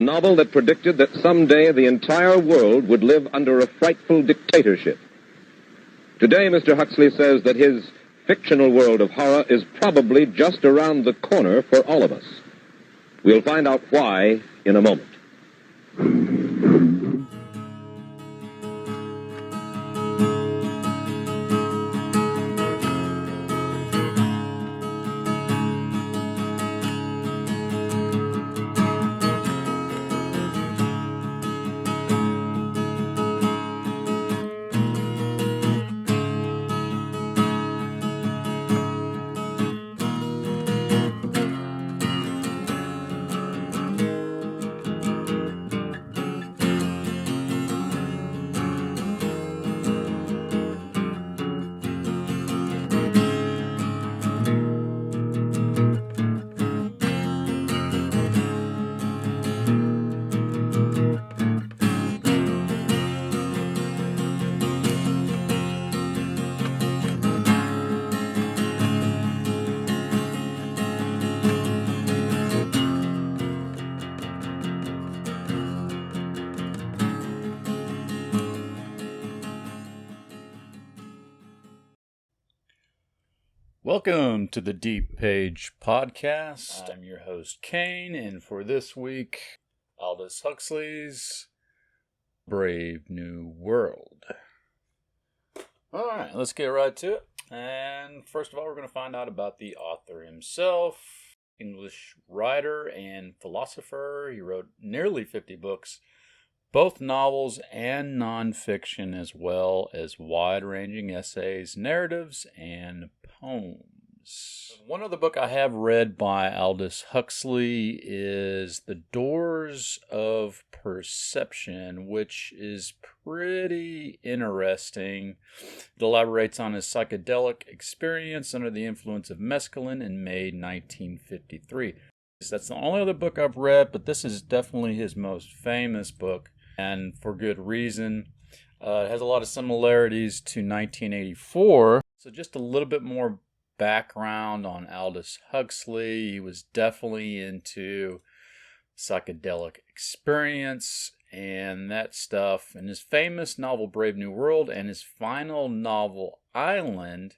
A novel that predicted that someday the entire world would live under a frightful dictatorship. Today, Mr. Huxley says that his fictional world of horror is probably just around the corner for all of us. We'll find out why in a moment. Welcome to the Deep Page Podcast. I'm your host, Kane, and for this week, Aldous Huxley's Brave New World. All right, let's get right to it. And first of all, we're going to find out about the author himself. English writer and philosopher. He wrote nearly 50 books, both novels and nonfiction, as well as wide-ranging essays, narratives, and poems. One other book I have read by Aldous Huxley is The Doors of Perception, which is pretty interesting. It elaborates on his psychedelic experience under the influence of mescaline in May 1953. That's the only other book I've read, but this is definitely his most famous book, and for good reason. It has a lot of similarities to 1984. So just a little bit more background on Aldous Huxley. He was definitely into psychedelic experience and that stuff. In his famous novel Brave New World and his final novel Island,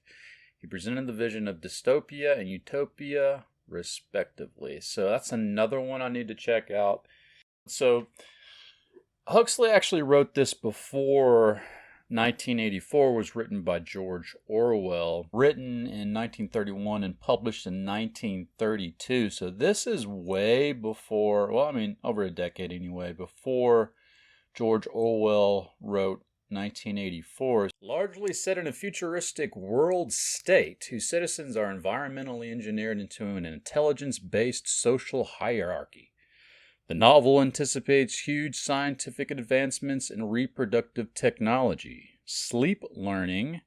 he presented the vision of dystopia and utopia respectively. So that's another one I need to check out. So Huxley actually wrote this before 1984 was written by George Orwell, written in 1931 and published in 1932. So this is way before, over a decade anyway, before George Orwell wrote 1984. Largely set in a futuristic world state whose citizens are environmentally engineered into an intelligence-based social hierarchy. The novel anticipates huge scientific advancements in reproductive technology, sleep learning,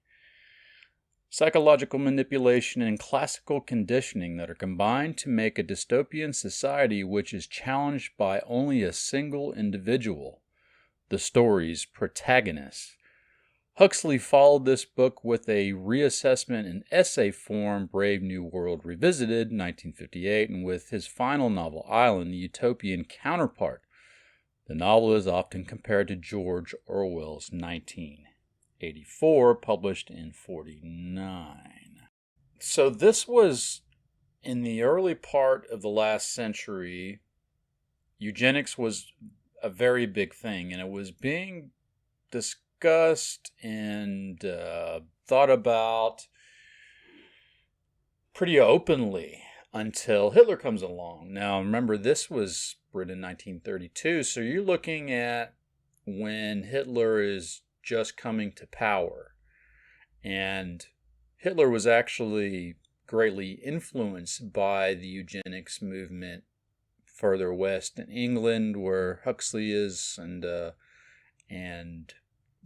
psychological manipulation, and classical conditioning that are combined to make a dystopian society which is challenged by only a single individual, the story's protagonist. Huxley followed this book with a reassessment in essay form, Brave New World Revisited, 1958, and with his final novel, Island, the utopian counterpart. The novel is often compared to George Orwell's 1984, published in 1949. So this was, in the early part of the last century, eugenics was a very big thing, and it was being discussed and thought about pretty openly until Hitler comes along. Now, remember, this was written in 1932, so you're looking at when Hitler is just coming to power. And Hitler was actually greatly influenced by the eugenics movement further west in England, where Huxley is, and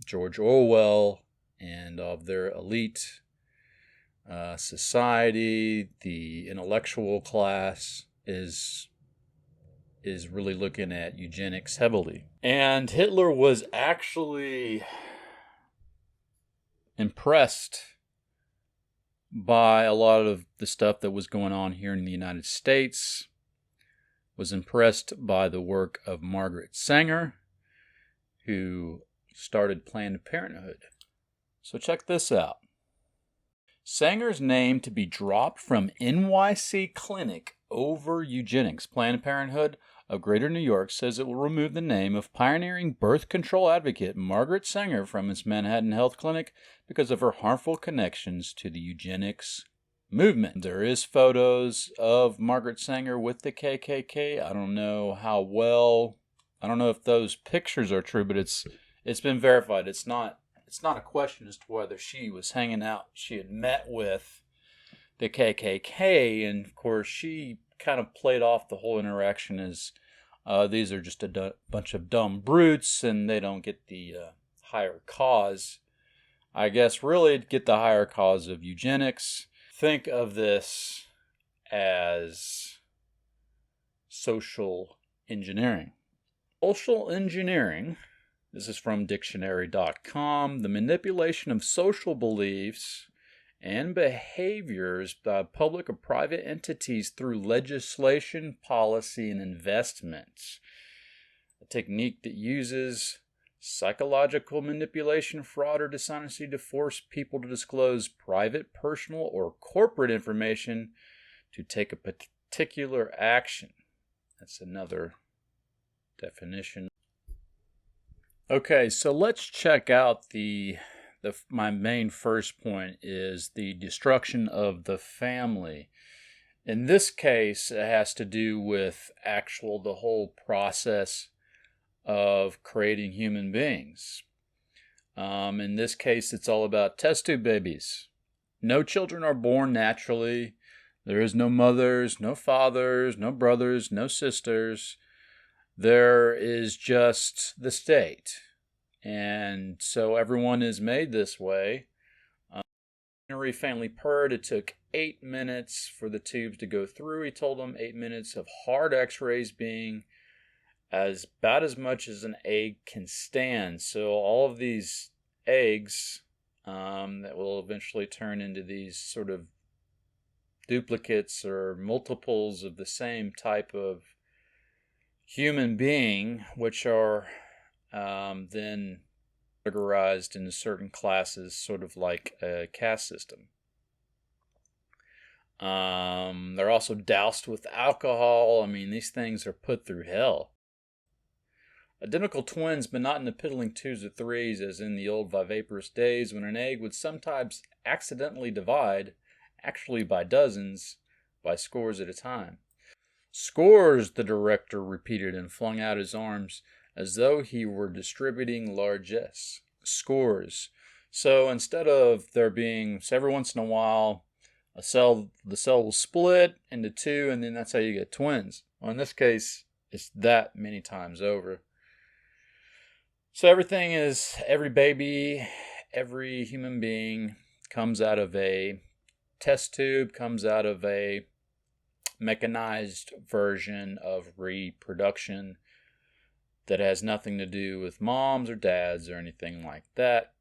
George Orwell, and of their elite society. The intellectual class is really looking at eugenics heavily. And Hitler was actually impressed by a lot of the stuff that was going on here in the United States. was impressed by the work of Margaret Sanger, who started Planned Parenthood. So check this out. Sanger's name to be dropped from NYC Clinic over eugenics. Planned Parenthood of Greater New York says it will remove the name of pioneering birth control advocate Margaret Sanger from its Manhattan Health Clinic because of her harmful connections to the eugenics movement. There is photos of Margaret Sanger with the KKK. I don't know how well, I don't know if those pictures are true, but it's been verified. It's not a question as to whether she was hanging out. She had met with the KKK, and of course she kind of played off the whole interaction as these are just a bunch of dumb brutes and they don't get the higher cause. I guess really to get the higher cause of eugenics, think of this as social engineering. Social engineering, this is from dictionary.com, the manipulation of social beliefs and behaviors by public or private entities through legislation, policy, and investments. A technique that uses psychological manipulation, fraud, or dishonesty to force people to disclose private, personal, or corporate information to take a particular action. That's another definition. Okay, so let's check out my main first point is the destruction of the family. In this case, it has to do with the whole process of creating human beings. In this case, it's all about test tube babies. No children are born naturally. There is no mothers, no fathers, no brothers, no sisters. There is just the state. And so everyone is made this way. Henry Family purred. It took 8 minutes for the tubes to go through. He told them 8 minutes of hard x-rays being about as much as an egg can stand. So all of these eggs that will eventually turn into these sort of duplicates or multiples of the same type of human being, which are then categorized into certain classes, sort of like a caste system. They're also doused with alcohol. I mean, these things are put through hell. Identical twins, but not in the piddling 2s or 3s as in the old viviparous days when an egg would sometimes accidentally divide, actually by dozens, by scores at a time. Scores, the director repeated and flung out his arms as though he were distributing largesse. Scores. So instead of there being, so every once in a while, the cell will split into 2, and then that's how you get twins. Well, in this case, it's that many times over. So every baby, every human being comes out of a test tube, comes out of a mechanized version of reproduction that has nothing to do with moms or dads or anything like that.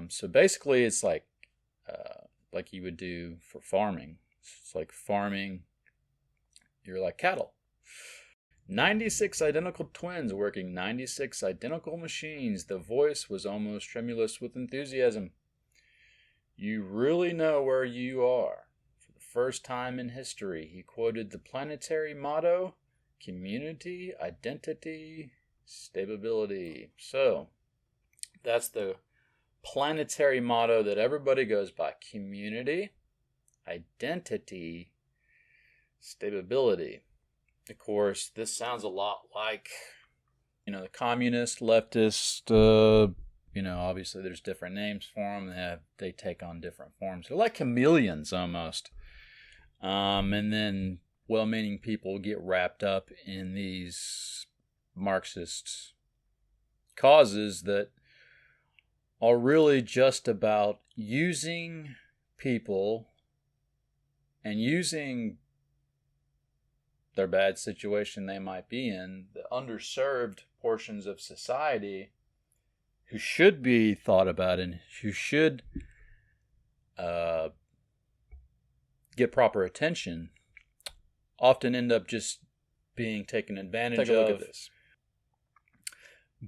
So basically it's like you would do for farming. It's like farming, you're like cattle. 96 identical twins working 96 identical machines. The voice was almost tremulous with enthusiasm. You really know where you are. For the first time in history, he quoted the planetary motto, community, identity, stability. So, that's the planetary motto that everybody goes by. Community, identity, stability. Of course, this sounds a lot like, the communist, leftist, obviously there's different names for them. They take on different forms. They're like chameleons almost. And then well-meaning people get wrapped up in these Marxist causes that are really just about using people and using their bad situation they might be in, the underserved portions of society who should be thought about and who should get proper attention, often end up just being taken advantage of. Take a look at this.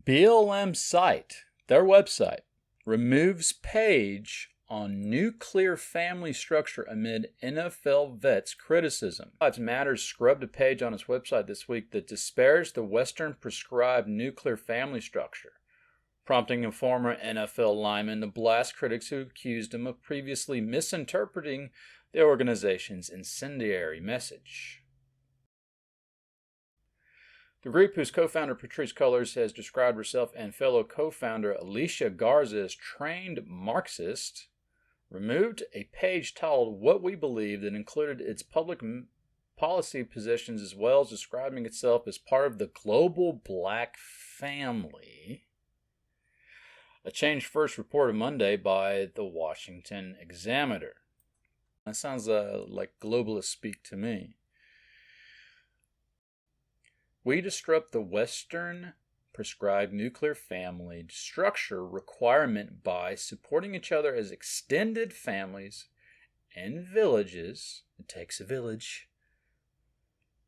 BLM site, their website, removes page on nuclear family structure amid NFL vets' criticism. Lives Matters scrubbed a page on its website this week that disparaged the Western prescribed nuclear family structure, prompting a former NFL lineman to blast critics who accused him of previously misinterpreting the organization's incendiary message. The group, whose co-founder Patrisse Cullors has described herself and fellow co-founder Alicia Garza as trained Marxist, removed a page titled What We Believe that included its public policy positions as well as describing itself as part of the global black family. A change first reported Monday by the Washington Examiner. That sounds like globalist speak to me. We disrupt the Western prescribed nuclear family structure requirement by supporting each other as extended families and villages. It takes a village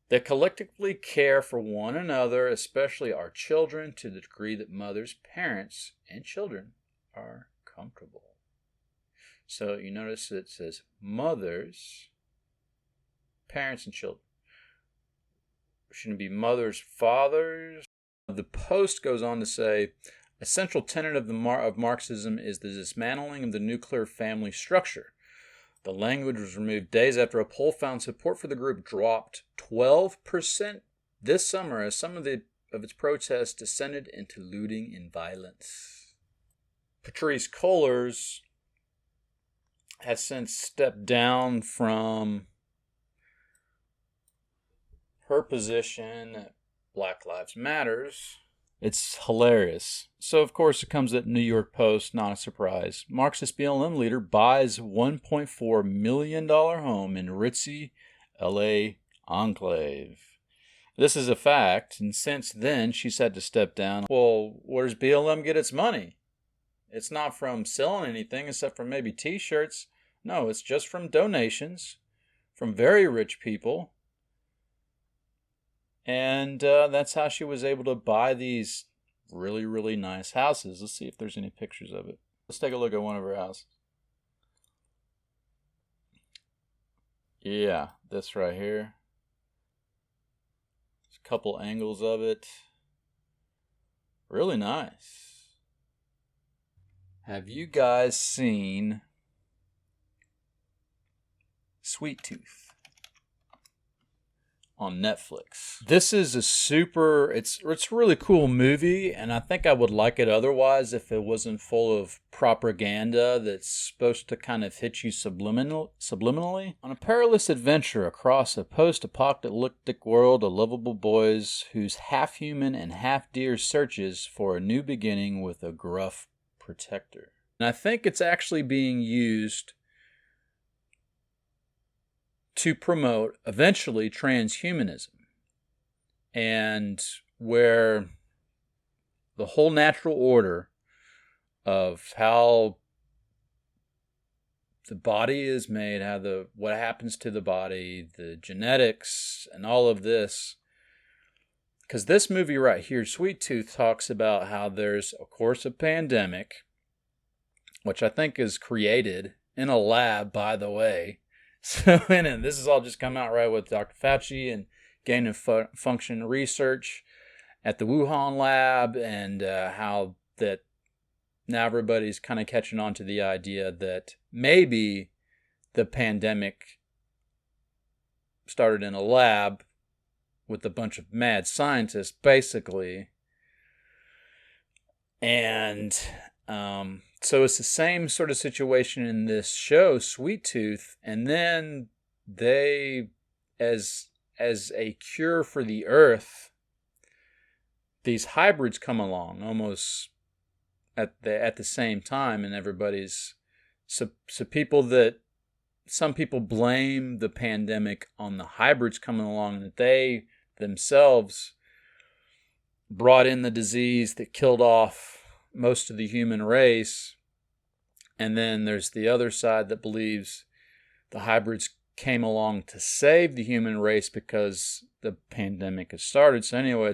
that collectively care for one another, especially our children, to the degree that mothers, parents, and children are comfortable. So you notice it says mothers, parents, and children. Shouldn't it be mothers, fathers? The Post goes on to say, a central tenet of Marxism is the dismantling of the nuclear family structure. The language was removed days after a poll found support for the group dropped 12% this summer as some of its protests descended into looting and violence. Patrisse Cullors has since stepped down from her position at Black Lives Matters. It's hilarious. So, of course, it comes at New York Post, not a surprise. Marxist BLM leader buys $1.4 million home in ritzy LA enclave. This is a fact, and since then, she's had to step down. Well, where does BLM get its money? It's not from selling anything except for maybe t-shirts. No, it's just from donations from very rich people. And that's how she was able to buy these really, really nice houses. Let's see if there's any pictures of it. Let's take a look at one of her houses. Yeah, this right here. There's a couple angles of it. Really nice. Have you guys seen Sweet Tooth on Netflix? This is a it's a really cool movie, and I think I would like it otherwise if it wasn't full of propaganda that's supposed to kind of hit you subliminally. On a perilous adventure across a post-apocalyptic world of lovable boys whose half-human and half-deer searches for a new beginning with a gruff protector. And I think it's actually being used to promote, eventually, transhumanism, and where the whole natural order of how the body is made, what happens to the body, the genetics, and all of this. Because this movie right here, Sweet Tooth, talks about how there's, of course, a pandemic, which I think is created in a lab, by the way. So, and this has all just come out right with Dr. Fauci and gain of function research at the Wuhan lab, and how that now everybody's kind of catching on to the idea that maybe the pandemic started in a lab with a bunch of mad scientists, basically. And so it's the same sort of situation in this show, Sweet Tooth. And then they, as a cure for the earth, these hybrids come along almost at the same time, and everybody's so some people blame the pandemic on the hybrids coming along, and that they themselves brought in the disease that killed off most of the human race. And then there's the other side that believes the hybrids came along to save the human race because the pandemic has started. So anyway,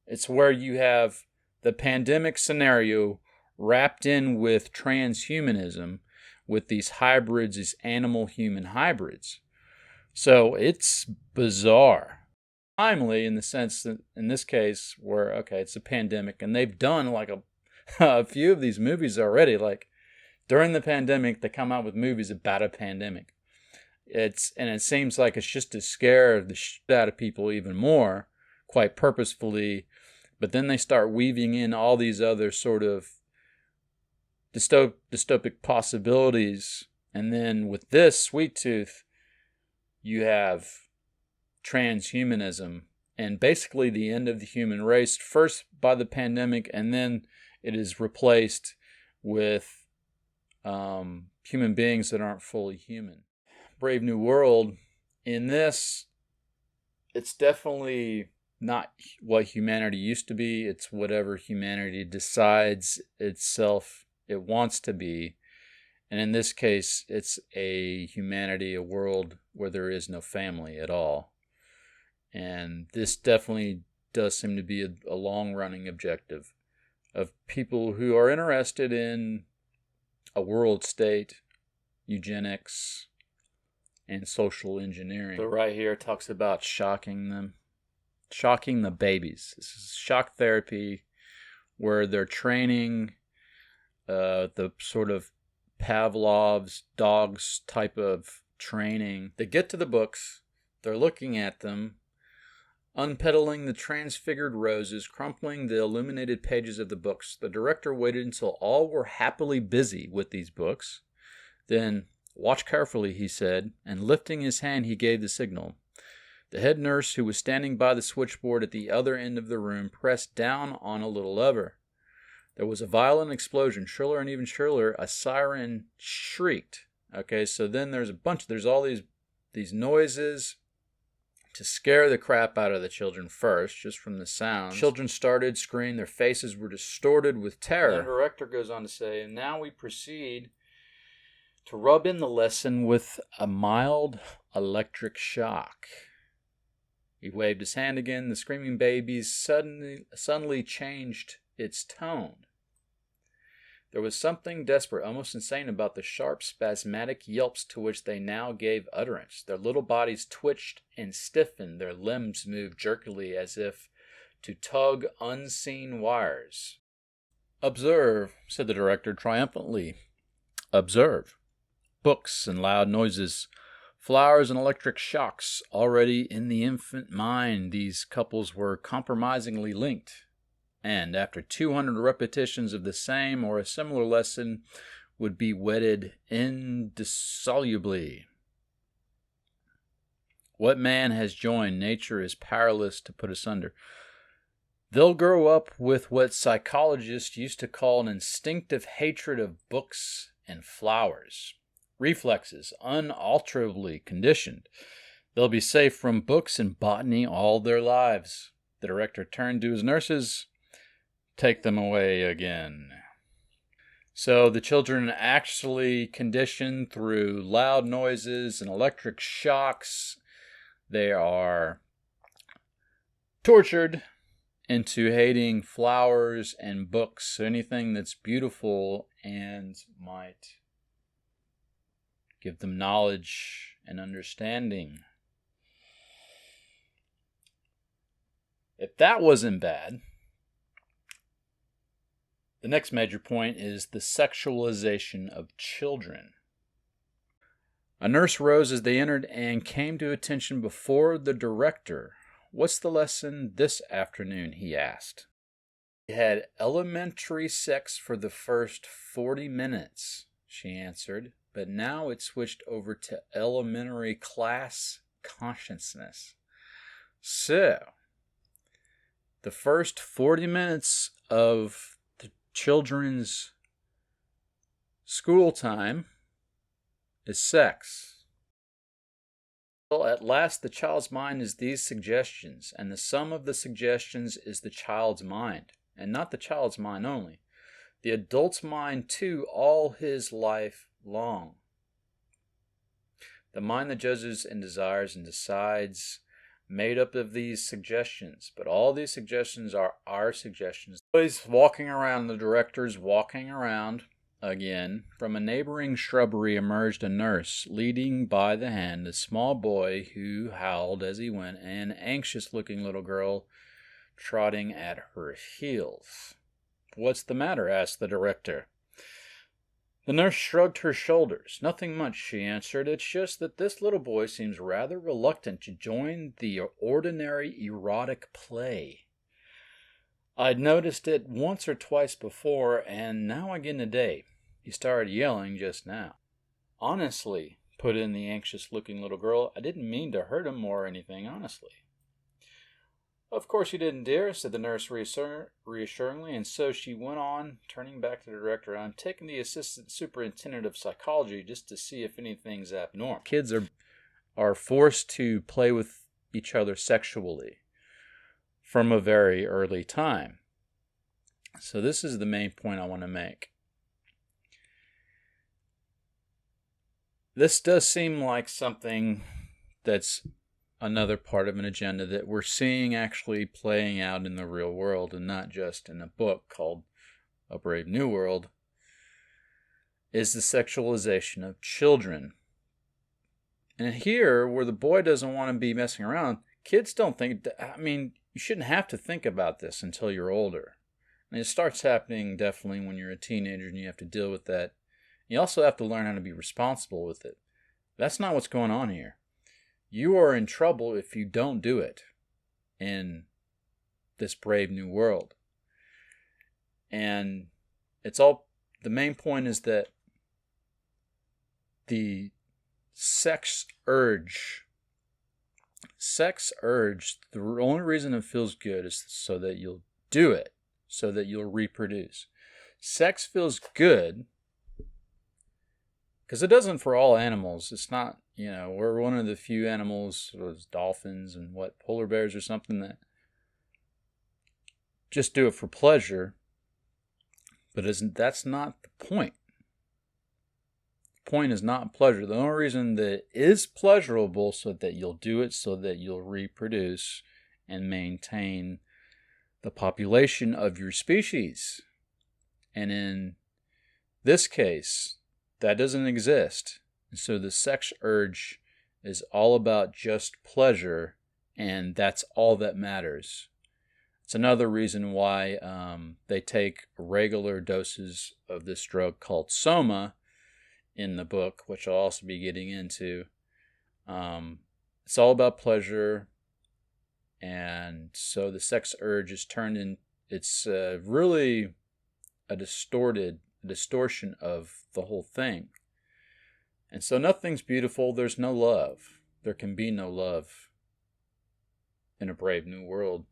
it's where you have the pandemic scenario wrapped in with transhumanism, with these hybrids, these animal-human hybrids. So it's bizarre. Timely in the sense that in this case where, okay, it's a pandemic, and they've done like a few of these movies already. Like during the pandemic, they come out with movies about a pandemic. It seems like it's just to scare the shit out of people even more, quite purposefully. But then they start weaving in all these other sort of dystopic possibilities. And then with this, Sweet Tooth, you have transhumanism and basically the end of the human race, first by the pandemic, and then it is replaced with human beings that aren't fully human. Brave New World, in this, it's definitely not what humanity used to be. It's whatever humanity decides itself it wants to be. And in this case, it's a world where there is no family at all. And this definitely does seem to be a long-running objective of people who are interested in a world state, eugenics, and social engineering. So right here it talks about shocking the babies. This is shock therapy where they're training the sort of Pavlov's dogs type of training. They get to the books, they're looking at them, unpedaling the transfigured roses, crumpling the illuminated pages of the books. The director waited until all were happily busy with these books. Then, "Watch carefully," he said, and lifting his hand he gave the signal. The head nurse, who was standing by the switchboard at the other end of the room, pressed down on a little lever. There was a violent explosion, shriller and even shriller. A siren shrieked. Okay, so then there's all these noises to scare the crap out of the children first, just from the sound. Children started screaming. Their faces were distorted with terror. The director goes on to say, and now we proceed to rub in the lesson with a mild electric shock. He waved his hand again. The screaming babies suddenly changed its tone. There was something desperate, almost insane about the sharp, spasmodic yelps to which they now gave utterance. Their little bodies twitched and stiffened. Their limbs moved jerkily as if to tug unseen wires. "Observe," said the director triumphantly. "Observe. Books and loud noises, flowers and electric shocks. Already in the infant mind, these couples were compromisingly linked. And after 200 repetitions of the same or a similar lesson would be wedded indissolubly. What man has joined, nature is powerless to put asunder. They'll grow up with what psychologists used to call an instinctive hatred of books and flowers. Reflexes, unalterably conditioned. They'll be safe from books and botany all their lives." The director turned to his nurses. "Take them away again." So the children actually conditioned through loud noises and electric shocks. They are tortured into hating flowers and books, anything that's beautiful and might give them knowledge and understanding. If that wasn't bad, the next major point is the sexualization of children. A nurse rose as they entered and came to attention before the director. "What's the lesson this afternoon?" he asked. "We had elementary sex for the first 40 minutes, she answered, "but now it switched over to elementary class consciousness." So, the first 40 minutes of children's school time is sex. Well, at last the child's mind is these suggestions, and the sum of the suggestions is the child's mind, and not the child's mind only, the adult's mind too, all his life long. The mind that judges and desires and decides, made up of these suggestions. But all these suggestions are our suggestions. Boys walking around, the director's walking around again. From a neighboring shrubbery emerged a nurse, leading by the hand a small boy who howled as he went, and an anxious-looking little girl trotting at her heels. "What's the matter?" asked the director. The nurse shrugged her shoulders. "Nothing much," she answered. "It's just that this little boy seems rather reluctant to join the ordinary erotic play. I'd noticed it once or twice before, and now again today. He started yelling just now." "Honestly," put in the anxious-looking little girl, "I didn't mean to hurt him or anything, honestly." "Of course you didn't, dear," said the nurse reassuringly, and so she went on, turning back to the director. "I'm taking the assistant superintendent of psychology just to see if anything's abnormal." Kids are forced to play with each other sexually from a very early time. So this is the main point I want to make. This does seem like something that's another part of an agenda that we're seeing actually playing out in the real world, and not just in a book called A Brave New World, is the sexualization of children. And here, where the boy doesn't want to be messing around, kids don't think, you shouldn't have to think about this until you're older. And it starts happening definitely when you're a teenager and you have to deal with that. You also have to learn how to be responsible with it. That's not what's going on here. You are in trouble if you don't do it in this brave new world. And the main point is that the sex urge, the only reason it feels good is so that you'll do it, so that you'll reproduce. Sex feels good because it doesn't for all animals. It's not, we're one of the few animals, dolphins and polar bears or something, that just do it for pleasure. But that's not the point. The point is not pleasure. The only reason that it is pleasurable so that you'll do it, so that you'll reproduce and maintain the population of your species. And in this case, that doesn't exist. So the sex urge is all about just pleasure, and that's all that matters. It's another reason why they take regular doses of this drug called Soma in the book, which I'll also be getting into. It's all about pleasure, and so the sex urge is turned in. It's really a distortion of the whole thing. And so nothing's beautiful. There's no love. There can be no love in A Brave New World.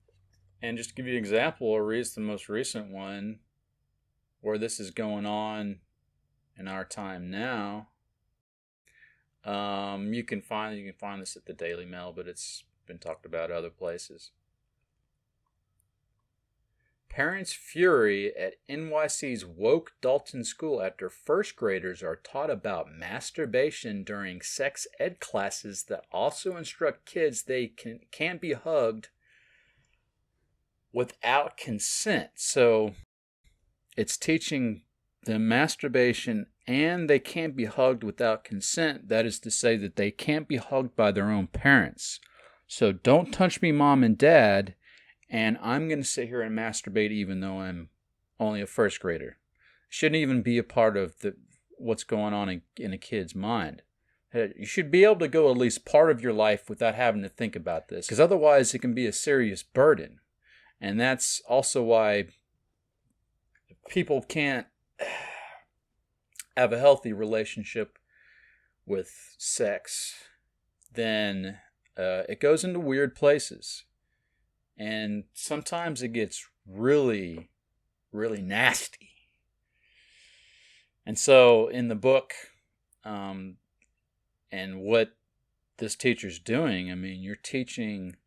And just to give you an example, the most recent one where this is going on in our time now. You can find this at the Daily Mail, but it's been talked about other places. Parents' fury at NYC's woke Dalton School after first graders are taught about masturbation during sex ed classes that also instruct kids they can't be hugged without consent. So it's teaching them masturbation and they can't be hugged without consent. That is to say that they can't be hugged by their own parents. So don't touch me, mom and dad, and I'm going to sit here and masturbate even though I'm only a first grader. Shouldn't even be a part of what's going on in a kid's mind. You should be able to go at least part of your life without having to think about this, because otherwise it can be a serious burden. And that's also why people can't have a healthy relationship with sex. Then it goes into weird places. And sometimes it gets really, really nasty. And so in the book, and what this teacher's doing, you're teaching,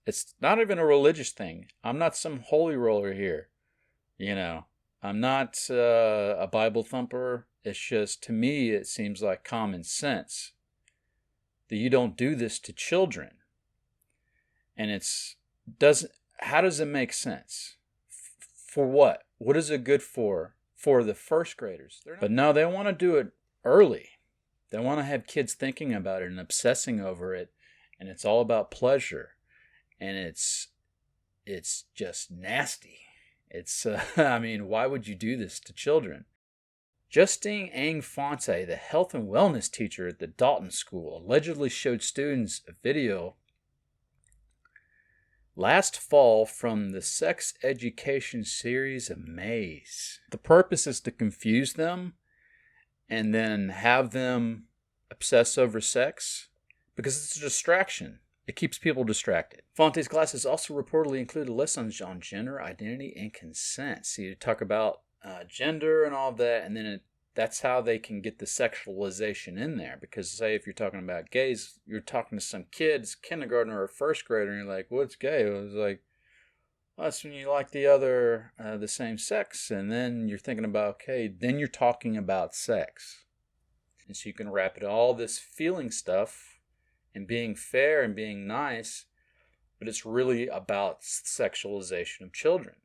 it's not even a religious thing. I'm not some holy roller here, I'm not a Bible thumper. It's just, to me, it seems like common sense that you don't do this to children. And how does it make sense? For what? What is it good for? For the first graders. But no, they want to do it early. They want to have kids thinking about it and obsessing over it. And it's all about pleasure. And it's just nasty. Why would you do this to children? Justine Ang Fonte, the health and wellness teacher at the Dalton School, allegedly showed students a video last fall from the sex education series Amaze. The purpose is to confuse them and then have them obsess over sex because it's a distraction. It keeps people distracted. Fonte's classes also reportedly included lessons on gender, identity, and consent. So you talk about gender and all of that, and then that's how they can get the sexualization in there. Because say if you're talking about gays, you're talking to some kids, kindergartner or first grader, and you're like, "What's gay?" It was like, well, that's when you like the same sex, and then you're thinking about, okay, then you're talking about sex, and so you can wrap it all this feeling stuff and being fair and being nice, but it's really about sexualization of children.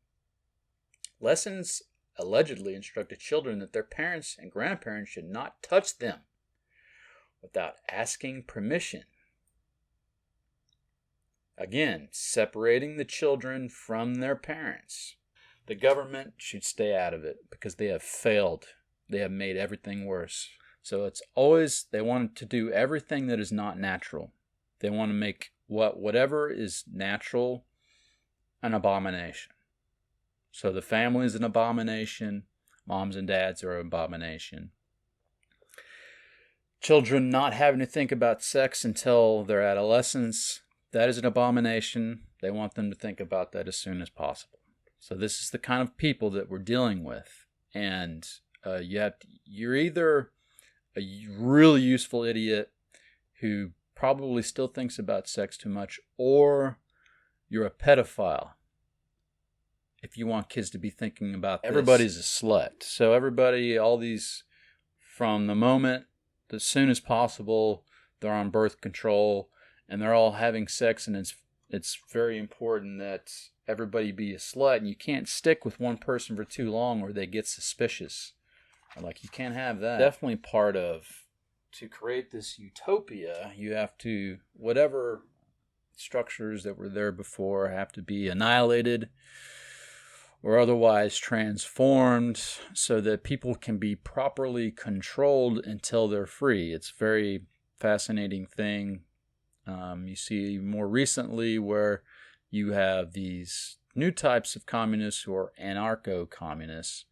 Lessons allegedly instructed children that their parents and grandparents should not touch them without asking permission. Again, separating the children from their parents. The government should stay out of it because they have failed. They have made everything worse. So it's always, they want to do everything that is not natural. They want to make whatever is natural an abomination. So the family is an abomination. Moms and dads are an abomination. Children not having to think about sex until their adolescence, that is an abomination. They want them to think about that as soon as possible. So this is the kind of people that we're dealing with. And you're either a really useful idiot who probably still thinks about sex too much, or you're a pedophile if you want kids to be thinking about this. Everybody's a slut. So everybody, all these, from the moment, as soon as possible, they're on birth control, and they're all having sex, and it's very important that everybody be a slut, and you can't stick with one person for too long or they get suspicious. Like, you can't have that. Definitely part of, to create this utopia, you have to, whatever structures that were there before have to be annihilated or otherwise transformed so that people can be properly controlled until they're free. It's a very fascinating thing. You see more recently where you have these new types of communists who are anarcho-communists,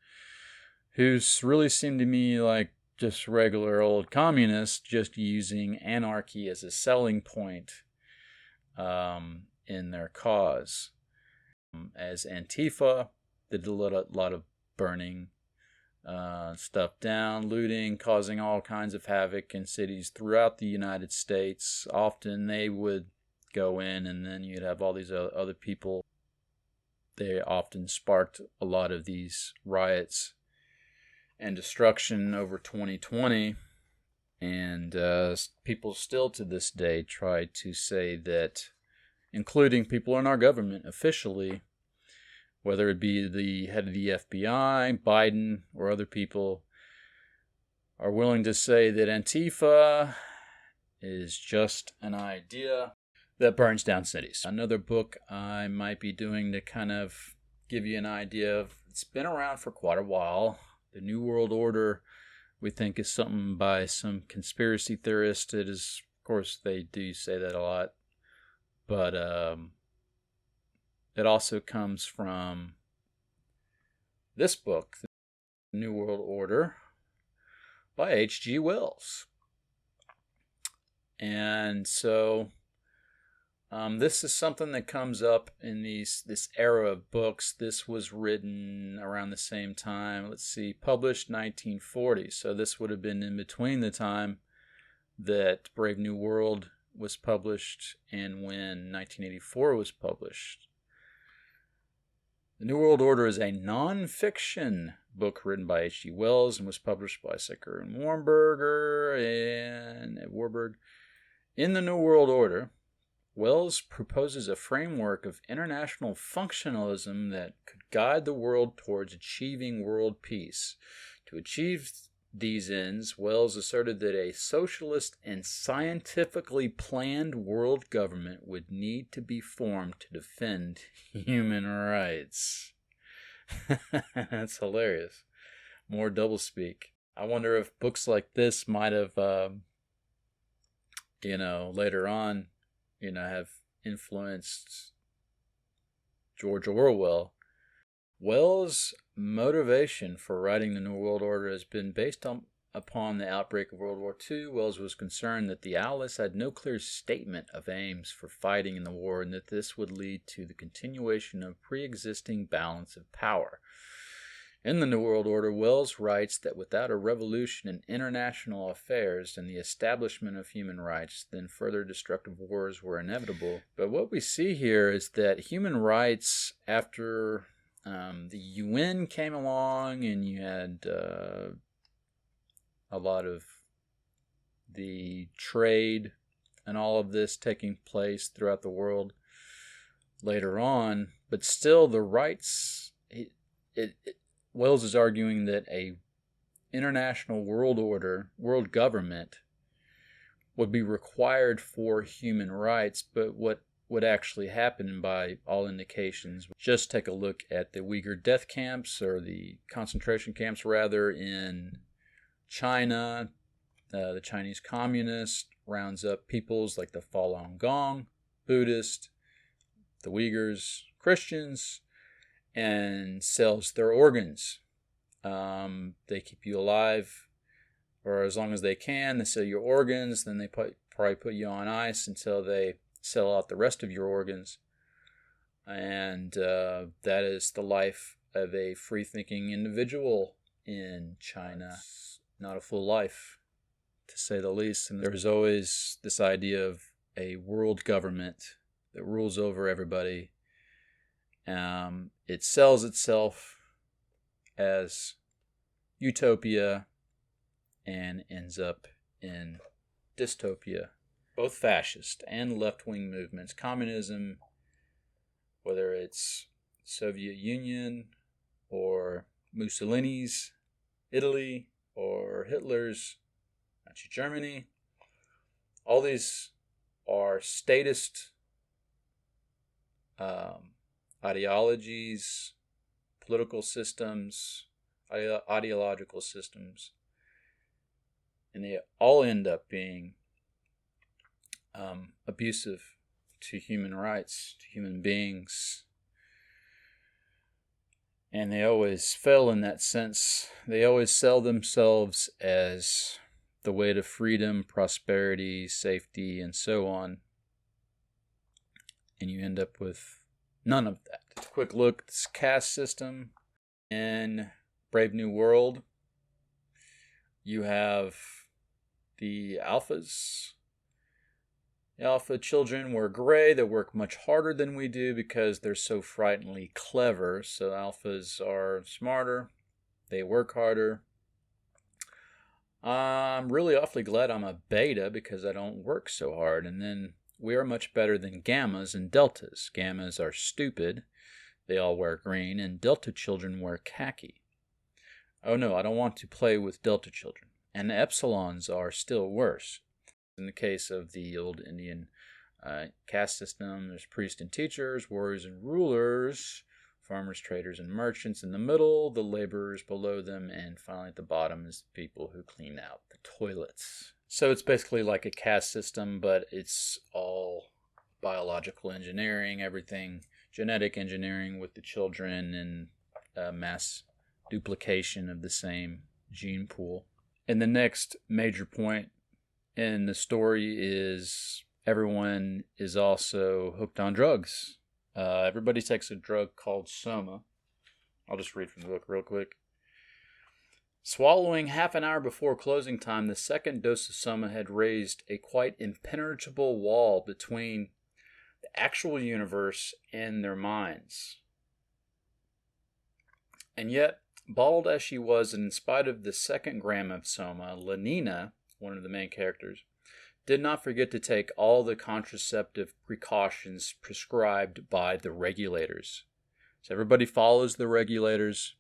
who really seem to me like just regular old communists, just using anarchy as a selling point in their cause. As Antifa, they did a lot of burning stuff down, looting, causing all kinds of havoc in cities throughout the United States. Often they would go in, and then you'd have all these other people. They often sparked a lot of these riots and destruction over 2020, and people still to this day try to say that, including people in our government officially, whether it be the head of the FBI, Biden, or other people, are willing to say that Antifa is just an idea that burns down cities. Another book I might be doing to kind of give you an idea of, it's been around for quite a while. The New World Order, we think, is something by some conspiracy theorist. It is, of course, they do say that a lot. But it also comes from this book, The New World Order, by H.G. Wells. And so this is something that comes up in this era of books. This was written around the same time. Let's see, published 1940. So this would have been in between the time that Brave New World was published and when 1984 was published. The New World Order is a non-fiction book written by H.G. Wells and was published by Secker and Warburg. In the New World Order, Wells proposes a framework of international functionalism that could guide the world towards achieving world peace. To achieve these ends, Wells asserted that a socialist and scientifically planned world government would need to be formed to defend human rights. That's hilarious. More doublespeak. I wonder if books like this might have, later on, have influenced George Orwell. Wells' motivation for writing the New World Order has been based upon the outbreak of World War II. Wells was concerned that the Allies had no clear statement of aims for fighting in the war and that this would lead to the continuation of pre-existing balance of power. In the New World Order, Wells writes that without a revolution in international affairs and the establishment of human rights, then further destructive wars were inevitable. But what we see here is that human rights, after the UN came along and you had a lot of the trade and all of this taking place throughout the world later on, but still the rights, Wells is arguing that a international world order, world government, would be required for human rights, but what would actually happen by all indications. Just take a look at the Uyghur death camps, or the concentration camps rather, in China. The Chinese communist rounds up peoples like the Falun Gong, Buddhist, the Uyghurs, Christians, and sells their organs. They keep you alive for as long as they can. They sell your organs, then they probably put you on ice until they sell out the rest of your organs. And that is the life of a free-thinking individual in China. Not a full life, to say the least. And there's always this idea of a world government that rules over everybody. It sells itself as utopia and ends up in dystopia. Both fascist and left-wing movements, communism, whether it's Soviet Union or Mussolini's Italy or Hitler's Nazi Germany, all these are statist ideologies, political systems, ideological systems, and they all end up being abusive to human rights, to human beings. And they always fail in that sense. They always sell themselves as the way to freedom, prosperity, safety, and so on. And you end up with none of that. Quick look at this caste system in Brave New World. You have the alphas. The alpha children were gray. They work much harder than we do because they're so frighteningly clever. So alphas are smarter. They work harder. I'm really awfully glad I'm a beta because I don't work so hard. And then we are much better than gammas and deltas. Gammas are stupid. They all wear green. And delta children wear khaki. Oh no, I don't want to play with delta children. And the epsilons are still worse. In the case of the old Indian caste system, there's priests and teachers, warriors and rulers, farmers, traders, and merchants in the middle, the laborers below them, and finally at the bottom is the people who clean out the toilets. So it's basically like a caste system, but it's all biological engineering, everything, genetic engineering with the children, and mass duplication of the same gene pool. And the next major point in the story is everyone is also hooked on drugs. Everybody takes a drug called Soma. I'll just read from the book real quick. Swallowing half an hour before closing time, the second dose of Soma had raised a quite impenetrable wall between the actual universe and their minds. And yet, bald as she was, and in spite of the second gram of soma, Lenina, one of the main characters, did not forget to take all the contraceptive precautions prescribed by the regulators. So everybody follows the regulators.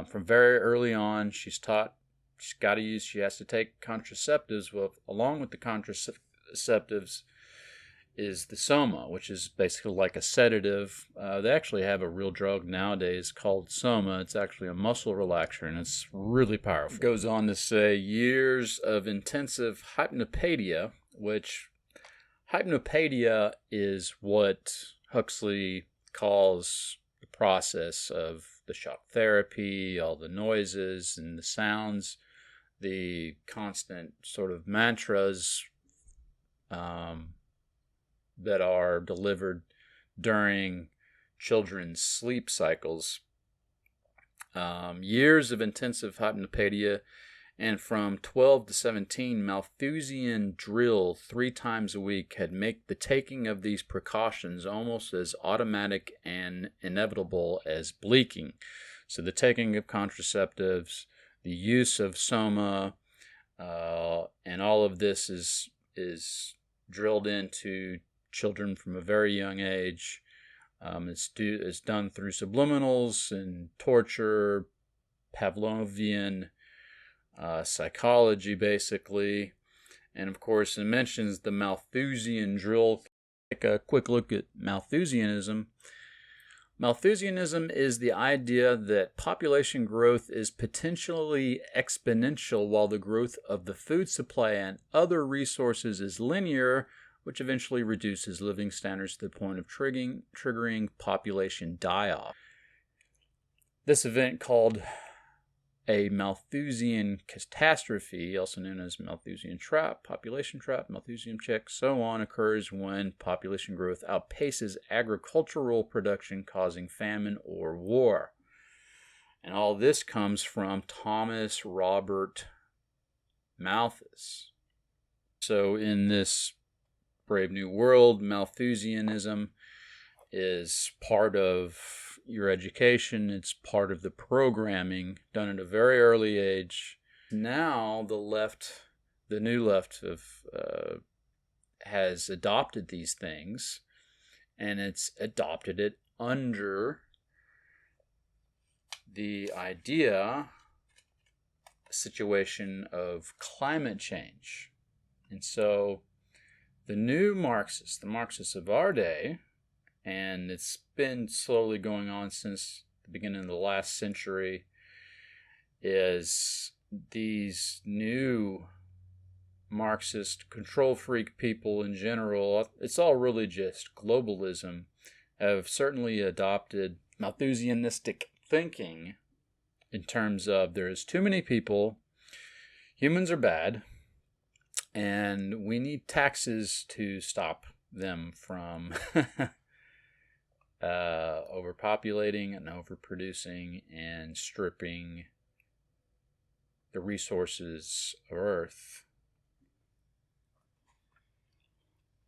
From very early on, she's taught she has to take contraceptives. Well, along with the contraceptives is the soma, which is basically like a sedative. They actually have a real drug nowadays called soma. It's actually a muscle relaxer, and it's really powerful. It goes on to say years of intensive hypnopaedia, which hypnopaedia is what Huxley calls the process of the shock therapy, all the noises and the sounds, the constant sort of mantras that are delivered during children's sleep cycles. Years of intensive hypnopaedia, and from 12 to 17, Malthusian drill 3 times a week had made the taking of these precautions almost as automatic and inevitable as bleaking. So the taking of contraceptives, the use of soma, and all of this is drilled into children from a very young age. It's done through subliminals and torture, Pavlovian psychology, basically. And of course, it mentions the Malthusian drill. Take a quick look at Malthusianism. Malthusianism is the idea that population growth is potentially exponential while the growth of the food supply and other resources is linear, which eventually reduces living standards to the point of triggering population die-off. This event, called a Malthusian catastrophe, also known as Malthusian trap, population trap, Malthusian check, so on, occurs when population growth outpaces agricultural production, causing famine or war. And all this comes from Thomas Robert Malthus. So in this Brave New World, Malthusianism is part of your education. It's part of the programming done at a very early age. Now the new left has adopted these things, and it's adopted it under the situation of climate change. And so the new Marxists, the Marxists of our day, and it's been slowly going on since the beginning of the last century, is these new Marxist control freak people in general, it's all really just globalism, have certainly adopted Malthusianistic thinking in terms of there is too many people, humans are bad, and we need taxes to stop them from overpopulating and overproducing and stripping the resources of Earth.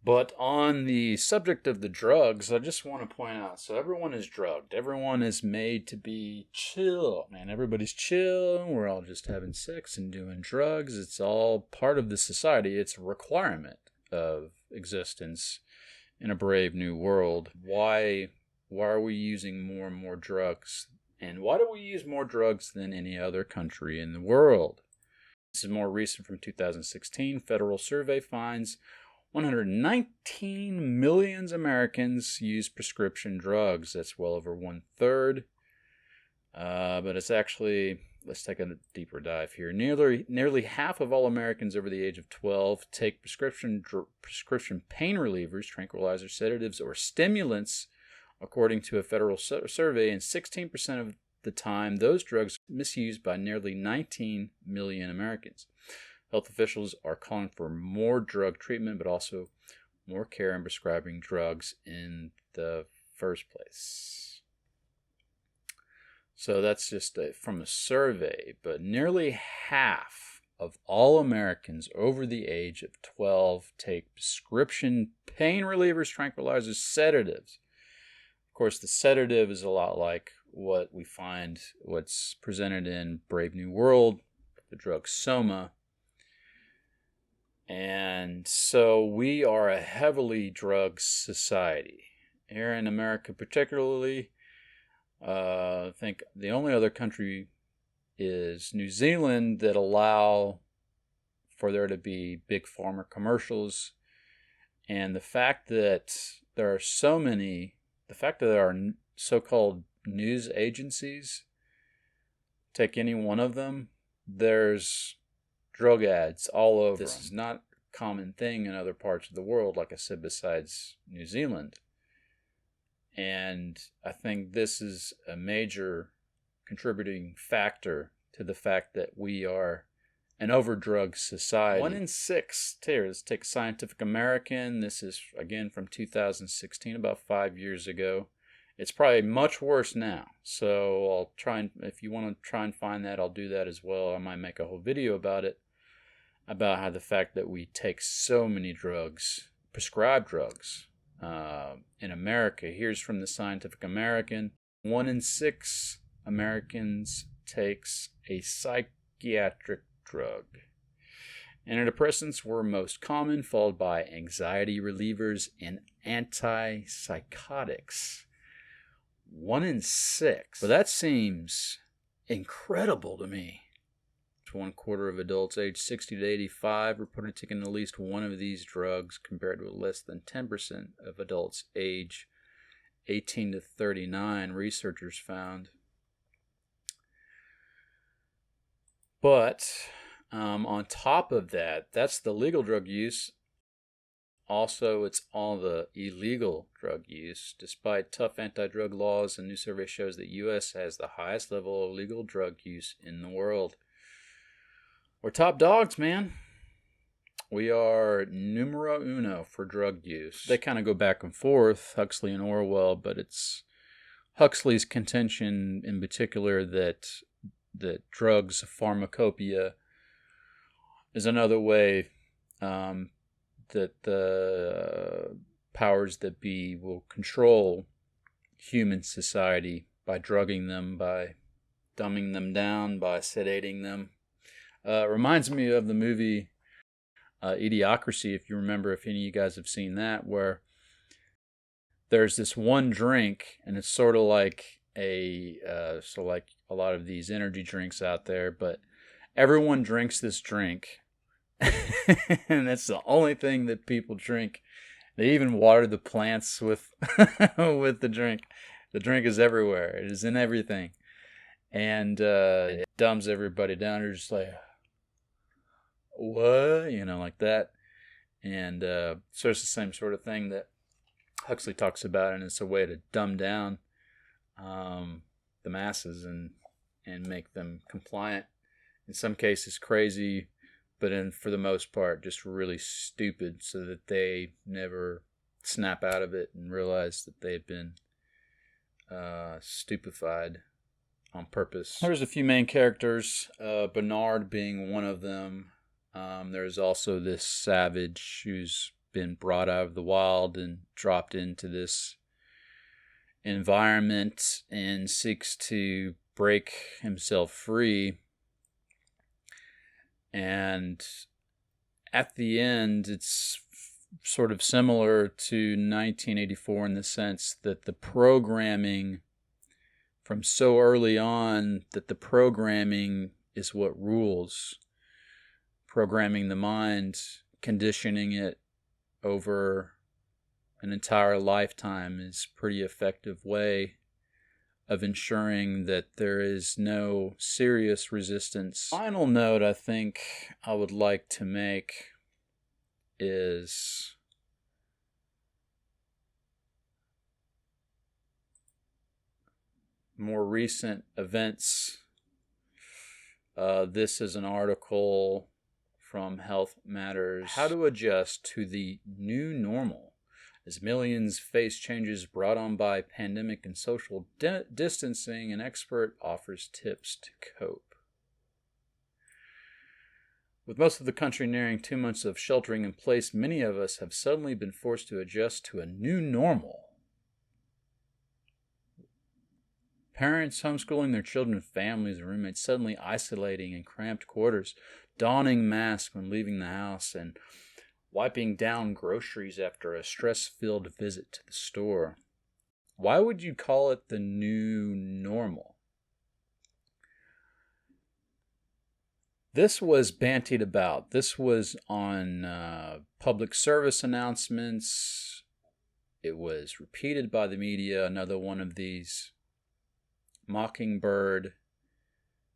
But on the subject of the drugs, I just want to point out, so everyone is drugged. Everyone is made to be chill. Man, everybody's chill. We're all just having sex and doing drugs. It's all part of the society. It's a requirement of existence in a brave new world. Why are we using more and more drugs? And why do we use more drugs than any other country in the world? This is more recent, from 2016. Federal survey finds 119 million Americans use prescription drugs. That's well over 1/3. But it's actually, let's take a deeper dive here. Nearly half of all Americans over the age of 12 take prescription pain relievers, tranquilizers, sedatives, or stimulants, according to a federal survey, and 16% of the time those drugs are misused by nearly 19 million Americans. Health officials are calling for more drug treatment, but also more care in prescribing drugs in the first place. So that's just from a survey, but nearly half of all Americans over the age of 12 take prescription pain relievers, tranquilizers, sedatives. Of course, the sedative is a lot like what's presented in Brave New World, the drug Soma. And so we are a heavily drugged society. Here in America particularly, I think the only other country is New Zealand that allow for there to be big pharma commercials. And the fact that there are so-called news agencies, take any one of them, there's drug ads all over. This is not a common thing in other parts of the world, like I said, besides New Zealand. And I think this is a major contributing factor to the fact that we are an overdrugged society. 1 in 6 tears. Take Scientific American. This is, again, from 2016, about 5 years ago. It's probably much worse now. So I'll try and, if you want to try and find that, I'll do that as well. I might make a whole video about it, about how the fact that we take so many drugs, prescribed drugs, in America. Here's from the Scientific American. 1 in 6 Americans takes a psychiatric drug. Antidepressants were most common, followed by anxiety relievers and antipsychotics. 1 in 6. But that seems incredible to me. 1/4 of adults aged 60 to 85 reported taking at least one of these drugs, compared with less than 10% of adults age 18 to 39, researchers found. But on top of that, that's the legal drug use. Also, it's all the illegal drug use. Despite tough anti-drug laws, a new survey shows that U.S. has the highest level of illegal drug use in the world. We're top dogs, man. We are numero uno for drug use. They kind of go back and forth, Huxley and Orwell, but it's Huxley's contention in particular that drugs, pharmacopoeia, is another way that the powers that be will control human society by drugging them, by dumbing them down, by sedating them. Reminds me of the movie Idiocracy, if you remember, if any of you guys have seen that, where there's this one drink, and it's sort of like like a lot of these energy drinks out there, but everyone drinks this drink, and that's the only thing that people drink. They even water the plants with with the drink. The drink is everywhere. It is in everything, and it dumbs everybody down. They're just like, what? Like that. And so it's the same sort of thing that Huxley talks about, and it's a way to dumb down the masses and make them compliant. In some cases crazy, but for the most part just really stupid, so that they never snap out of it and realize that they've been stupefied on purpose. There's a few main characters, Bernard being one of them. There's also this savage who's been brought out of the wild and dropped into this environment and seeks to break himself free. And at the end, it's sort of similar to 1984 in the sense that the programming from so early on, that the programming is what rules. Programming the mind, conditioning it over an entire lifetime is a pretty effective way of ensuring that there is no serious resistance. Final note I think I would like to make is more recent events. This is an article from Health Matters. How to adjust to the new normal as millions face changes brought on by pandemic and social distancing. An expert offers tips to cope. With most of the country nearing 2 months of sheltering in place, many of us have suddenly been forced to adjust to a new normal. Parents homeschooling their children, families, and roommates suddenly isolating in cramped quarters, donning masks when leaving the house, and wiping down groceries after a stress-filled visit to the store. Why would you call it the new normal? This was bantied about. This was on public service announcements. It was repeated by the media, another one of these mockingbird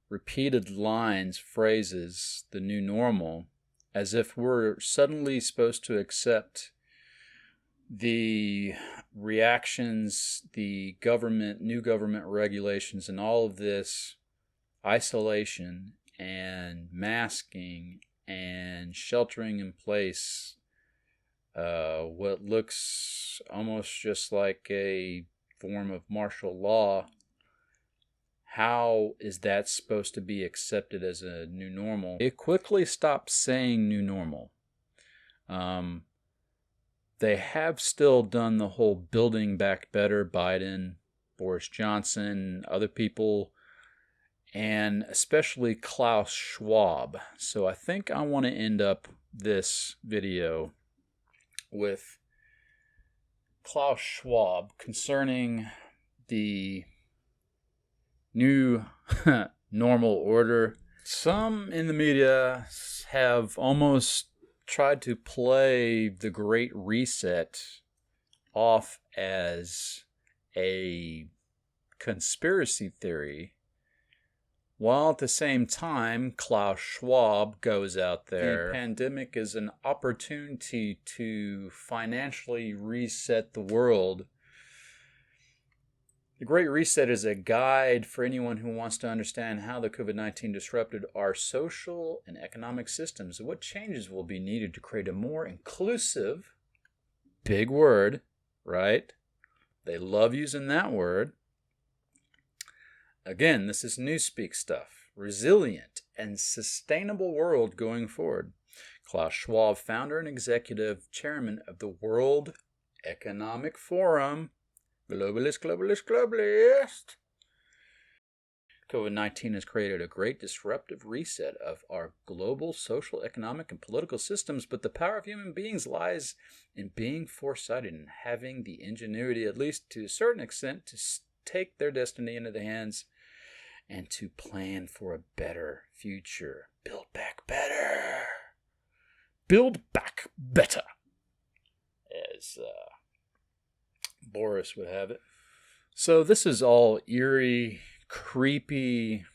repeated lines, phrases, the new normal, as if we're suddenly supposed to accept the reactions, the government, new government regulations, and all of this isolation and masking and sheltering in place, what looks almost just like a form of martial law. How is that supposed to be accepted as a new normal? It quickly stopped saying new normal. They have still done the whole building back better, Biden, Boris Johnson, other people, and especially Klaus Schwab. So I think I want to end up this video with Klaus Schwab concerning the new normal order. Some in the media have almost tried to play the Great Reset off as a conspiracy theory, while at the same time Klaus Schwab goes out there. The pandemic is an opportunity to financially reset the world. The Great Reset is a guide for anyone who wants to understand how the COVID-19 disrupted our social and economic systems and what changes will be needed to create a more inclusive, big word, right? They love using that word. Again, this is newspeak stuff. Resilient and sustainable world going forward. Klaus Schwab, founder and executive chairman of the World Economic Forum. Globalist, globalist, globalist. COVID-19 has created a great disruptive reset of our global social, economic, and political systems, but the power of human beings lies in being foresighted and having the ingenuity, at least to a certain extent, to take their destiny into their hands and to plan for a better future. Build back better. Build back better. As Boris would have it. So this is all eerie, creepy,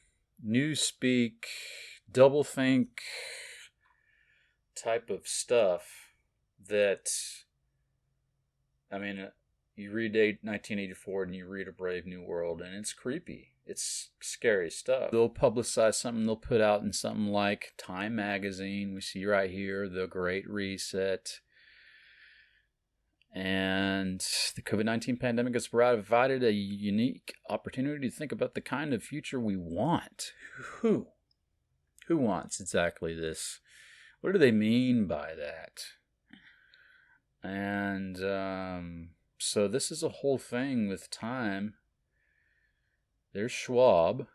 newspeak, doublethink type of stuff that, I mean, you read 1984 and you read A Brave New World and it's creepy. It's scary stuff. They'll publicize something they'll put out in something like Time Magazine. We see right here, The Great Reset. And the COVID-19 pandemic has provided a unique opportunity to think about the kind of future we want. Who wants exactly this? What do they mean by that? And so this is a whole thing with Time. There's Schwab.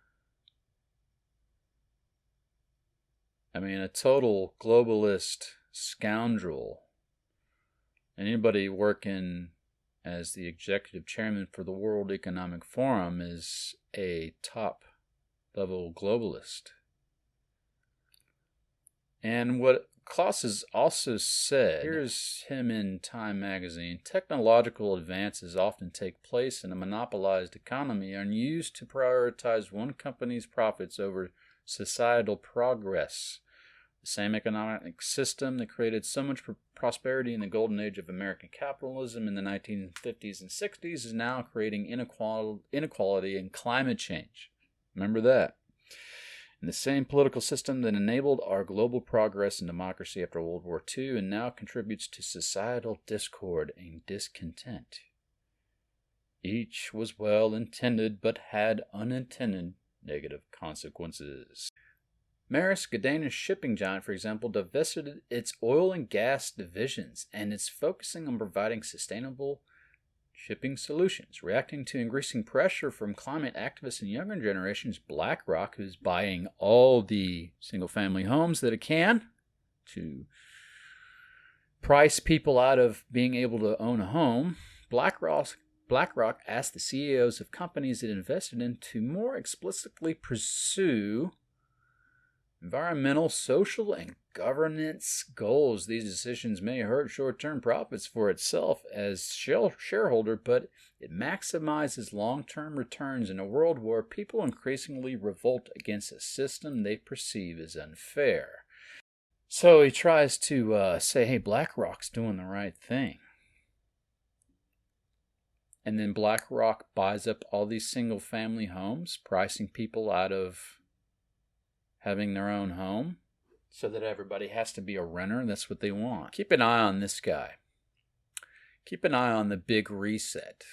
I mean, a total globalist scoundrel. Anybody working as the executive chairman for the World Economic Forum is a top-level globalist. And what Klaus has also said, here's him in Time magazine, technological advances often take place in a monopolized economy and used to prioritize one company's profits over societal progress. The same economic system that created so much prosperity in the golden age of American capitalism in the 1950s and 60s is now creating inequality and climate change. Remember that. And the same political system that enabled our global progress and democracy after World War II and now contributes to societal discord and discontent. Each was well intended but had unintended negative consequences. Maersk, a Danish shipping giant, for example, divested its oil and gas divisions and is focusing on providing sustainable shipping solutions. Reacting to increasing pressure from climate activists and younger generations, BlackRock is buying all the single-family homes that it can to price people out of being able to own a home. BlackRock asked the CEOs of companies it invested in to more explicitly pursue environmental, social, and governance goals. These decisions may hurt short-term profits for itself as shareholder, but it maximizes long-term returns in a world where people increasingly revolt against a system they perceive as unfair. So he tries to say, hey, BlackRock's doing the right thing. And then BlackRock buys up all these single-family homes, pricing people out of having their own home so that everybody has to be a renter. That's what they want. Keep an eye on this guy. Keep an eye on the big reset.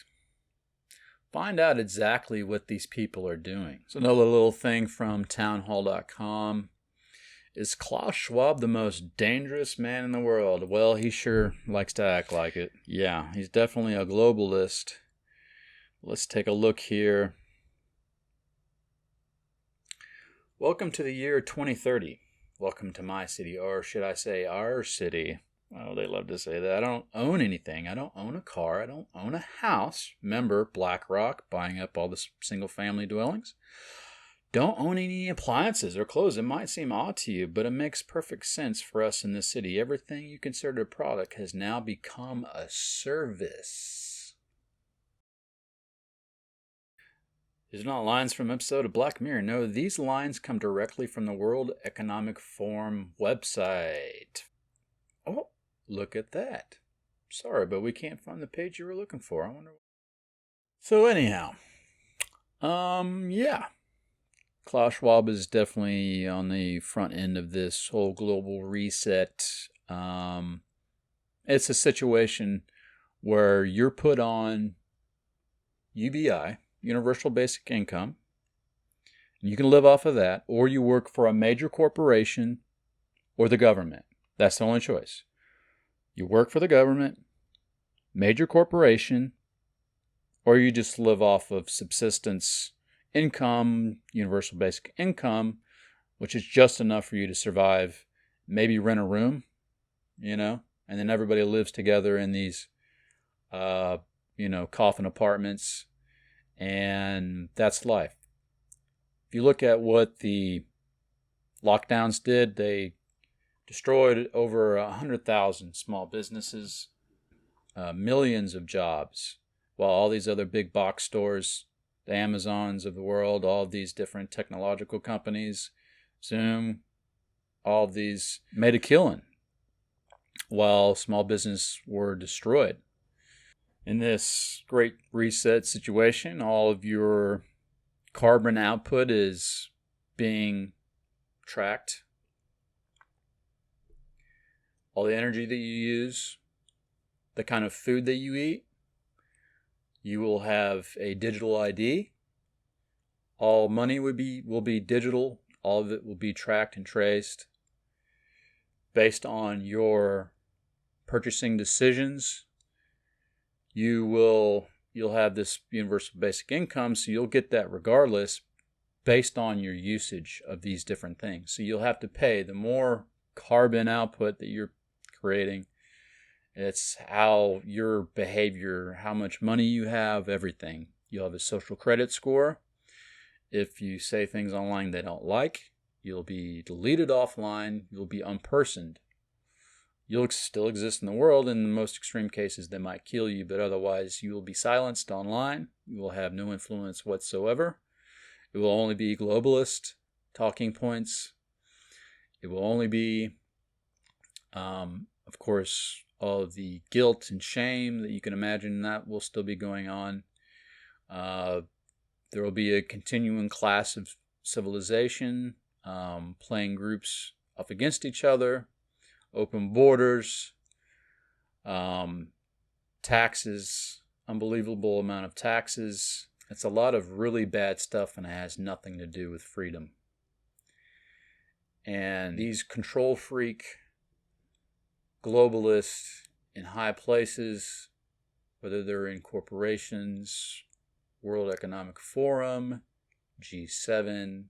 Find out exactly what these people are doing. So another little thing from townhall.com. Is Klaus Schwab the most dangerous man in the world? Well, he sure likes to act like it. Yeah, he's definitely a globalist. Let's take a look here. Welcome to the year 2030. Welcome to my city, or should I say our city? Oh, they love to say that. I don't own anything. I don't own a car. I don't own a house. Remember BlackRock buying up all the single-family dwellings? Don't own any appliances or clothes. It might seem odd to you, but it makes perfect sense for us in this city. Everything you considered a product has now become a service. These are not lines from an episode of Black Mirror. No, these lines come directly from the World Economic Forum website. Oh, look at that. Sorry, but we can't find the page you were looking for. I wonder. So anyhow, yeah. Klaus Schwab is definitely on the front end of this whole global reset. It's a situation where you're put on UBI, Universal Basic Income, and you can live off of that, or you work for a major corporation or the government. That's the only choice. You work for the government, major corporation, or you just live off of subsistence income, universal basic income, which is just enough for you to survive, maybe rent a room, and then everybody lives together in these, coffin apartments, and that's life. If you look at what the lockdowns did, they destroyed over 100,000 small businesses, millions of jobs, while all these other big box stores, the Amazons of the world, all of these different technological companies, Zoom, all of these made a killing while small business were destroyed. In this great reset situation, all of your carbon output is being tracked. All the energy that you use, the kind of food that you eat, you will have a digital ID. All money will be digital. All of it will be tracked and traced based on your purchasing decisions. You'll have this universal basic income, so you'll get that regardless based on your usage of these different things. So you'll have to pay the more carbon output that you're creating. It's how your behavior, how much money you have, everything. You'll have a social credit score. If you say things online they don't like, you'll be deleted offline. You'll be unpersoned. You'll still exist in the world. In the most extreme cases, they might kill you, but otherwise you will be silenced online. You will have no influence whatsoever. It will only be globalist talking points. It will only be, of course, all of the guilt and shame that you can imagine that will still be going on. There will be a continuing class of civilization, playing groups up against each other, open borders, taxes, unbelievable amount of taxes. It's a lot of really bad stuff, and it has nothing to do with freedom. And these control freak globalists in high places whether they're in corporations, World Economic Forum, G7,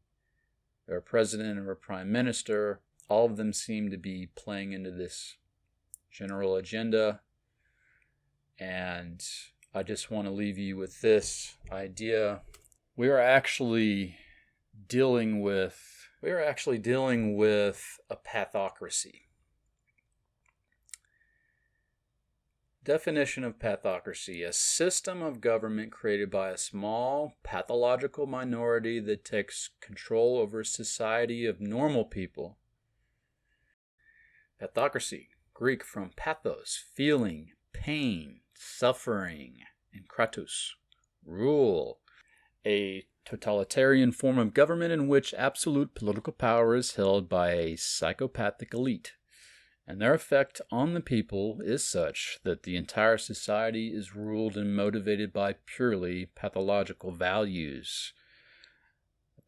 or a president or a prime minister, all of them seem to be playing into this general agenda. And I just want to leave you with this idea. We are actually dealing with a pathocracy. Definition of pathocracy: a system of government created by a small pathological minority that takes control over a society of normal people. Pathocracy, Greek from pathos, feeling, pain, suffering, and kratos, rule. A totalitarian form of government in which absolute political power is held by a psychopathic elite, and their effect on the people is such that the entire society is ruled and motivated by purely pathological values.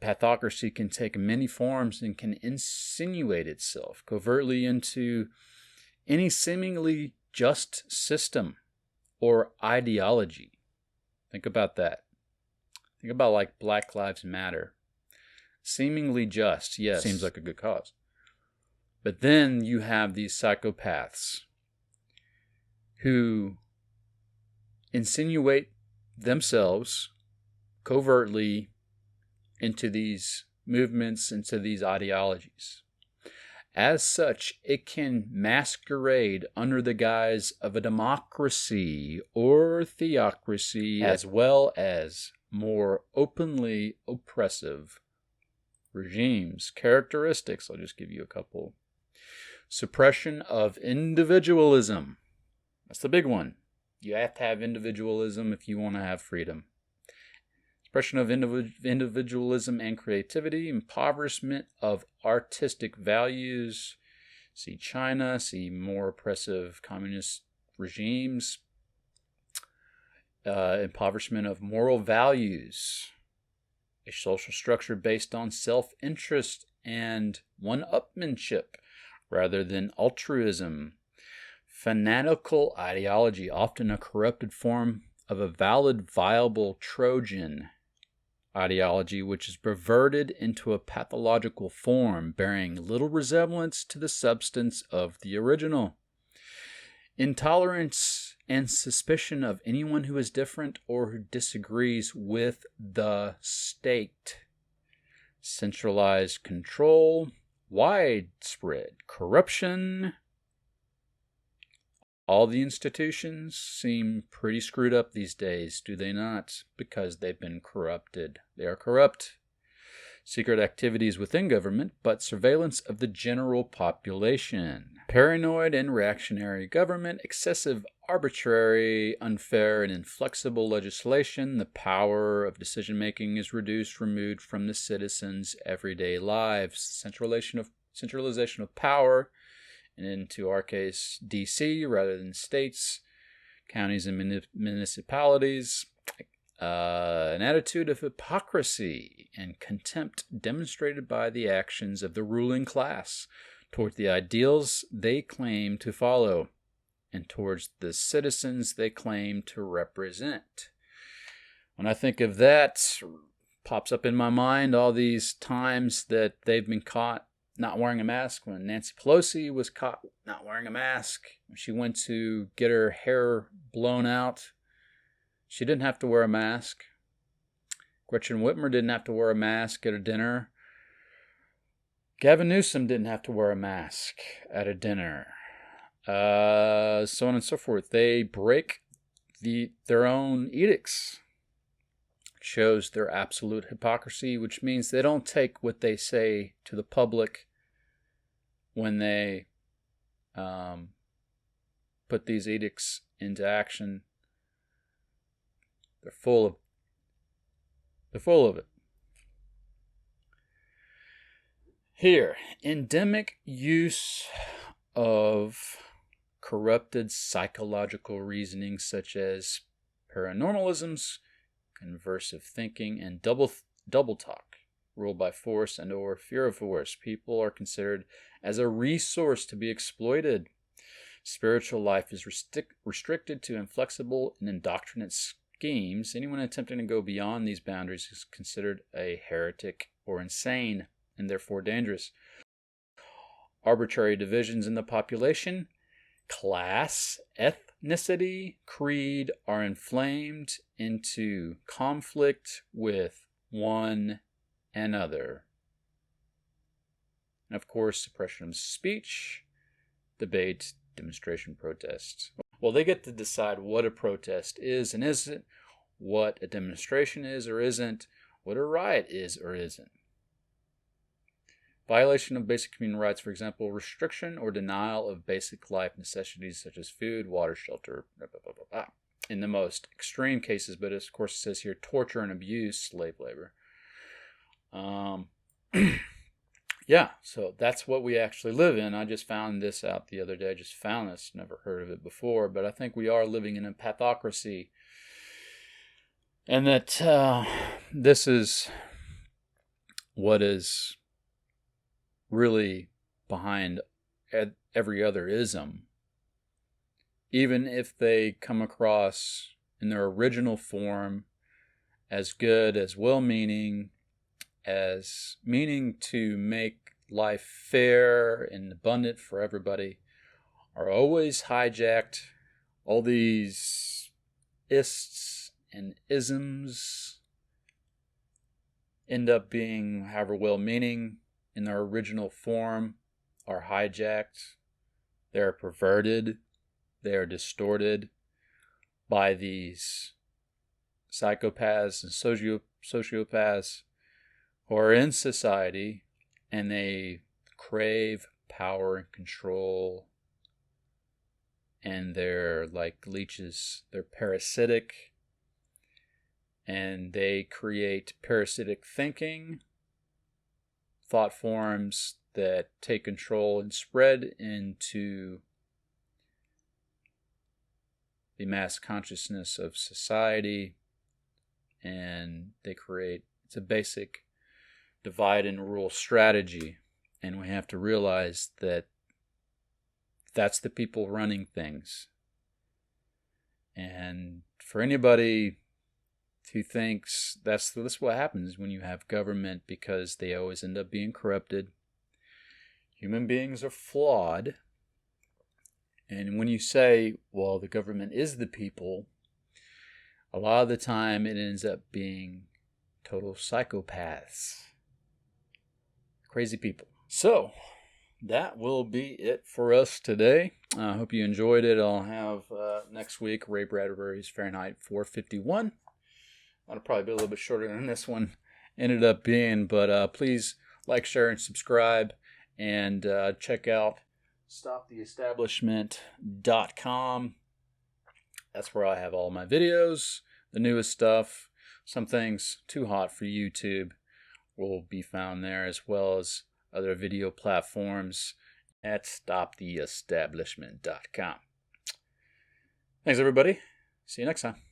Pathocracy can take many forms and can insinuate itself covertly into any seemingly just system or ideology. Think about that. Think about like Black Lives Matter. Seemingly just, yes. Seems like a good cause. But then you have these psychopaths who insinuate themselves covertly into these movements, into these ideologies. As such, it can masquerade under the guise of a democracy or theocracy, as well as more openly oppressive regimes. Characteristics, I'll just give you a couple. Suppression of individualism. That's the big one. You have to have individualism if you want to have freedom. Suppression of individualism and creativity. Impoverishment of artistic values. See China, see more oppressive communist regimes. Impoverishment of moral values. A social structure based on self-interest and one-upmanship rather than altruism. Fanatical ideology, often a corrupted form of a valid, viable Trojan ideology, which is perverted into a pathological form, bearing little resemblance to the substance of the original. Intolerance and suspicion of anyone who is different or who disagrees with the state. Centralized control, widespread corruption. All the institutions seem pretty screwed up these days, do they not? Because they've been corrupted. They are corrupt. Secret activities within government, but surveillance of the general population. Paranoid and reactionary government, excessive, arbitrary, unfair, and inflexible legislation. The power of decision-making is reduced, removed from the citizens' everyday lives. Centralization of power, and into our case, D.C. rather than states, counties, and municipalities. An attitude of hypocrisy and contempt demonstrated by the actions of the ruling class toward the ideals they claim to follow and towards the citizens they claim to represent. When I think of that, pops up in my mind all these times that they've been caught not wearing a mask. When Nancy Pelosi was caught not wearing a mask, when she went to get her hair blown out, she didn't have to wear a mask. Gretchen Whitmer didn't have to wear a mask at a dinner. Gavin Newsom didn't have to wear a mask at a dinner. So on and so forth. They break their own edicts. It shows their absolute hypocrisy, which means they don't take what they say to the public when they put these edicts into action. They're full of it. Here, endemic use of corrupted psychological reasoning such as paranormalisms, conversive thinking, and double talk, ruled by force and or fear of force. People are considered as a resource to be exploited. Spiritual life is restricted to inflexible and indoctrinate schemes. Anyone attempting to go beyond these boundaries is considered a heretic or insane, and therefore dangerous. Arbitrary divisions in the population, class, ethnicity, creed are inflamed into conflict with one another. And of course, suppression of speech, debate, demonstration, protest. Well, they get to decide what a protest is and isn't, what a demonstration is or isn't, what a riot is or isn't. Violation of basic human rights, for example, restriction or denial of basic life necessities such as food, water, shelter, blah, blah, blah, blah, blah. In the most extreme cases, but of course it says here torture and abuse, slave labor. Yeah, so that's what we actually live in. I just found this out the other day. I just found this, never heard of it before, but I think we are living in a pathocracy. And that this is what is really behind every other ism. Even if they come across in their original form as good, as well-meaning, as meaning to make life fair and abundant for everybody, are always hijacked. All these ists and isms end up being, however well-meaning, in their original form, are hijacked. They are perverted. They are distorted by these psychopaths and sociopaths who are in society, and they crave power and control, and they're like leeches. They're parasitic, and they create parasitic thinking, thought forms that take control and spread into the mass consciousness of society, and they create, it's a basic divide and rule strategy, and we have to realize that that's the people running things. And for anybody who thinks that's what happens when you have government, because they always end up being corrupted. Human beings are flawed. And when you say, well, the government is the people, a lot of the time it ends up being total psychopaths. Crazy people. So, that will be it for us today. I hope you enjoyed it. I'll have next week Ray Bradbury's Fahrenheit 451. That'll probably be a little bit shorter than this one ended up being, but please like, share, and subscribe, and check out stoptheestablishment.com. That's where I have all my videos, the newest stuff. Some things too hot for YouTube will be found there, as well as other video platforms at stoptheestablishment.com. Thanks, everybody. See you next time.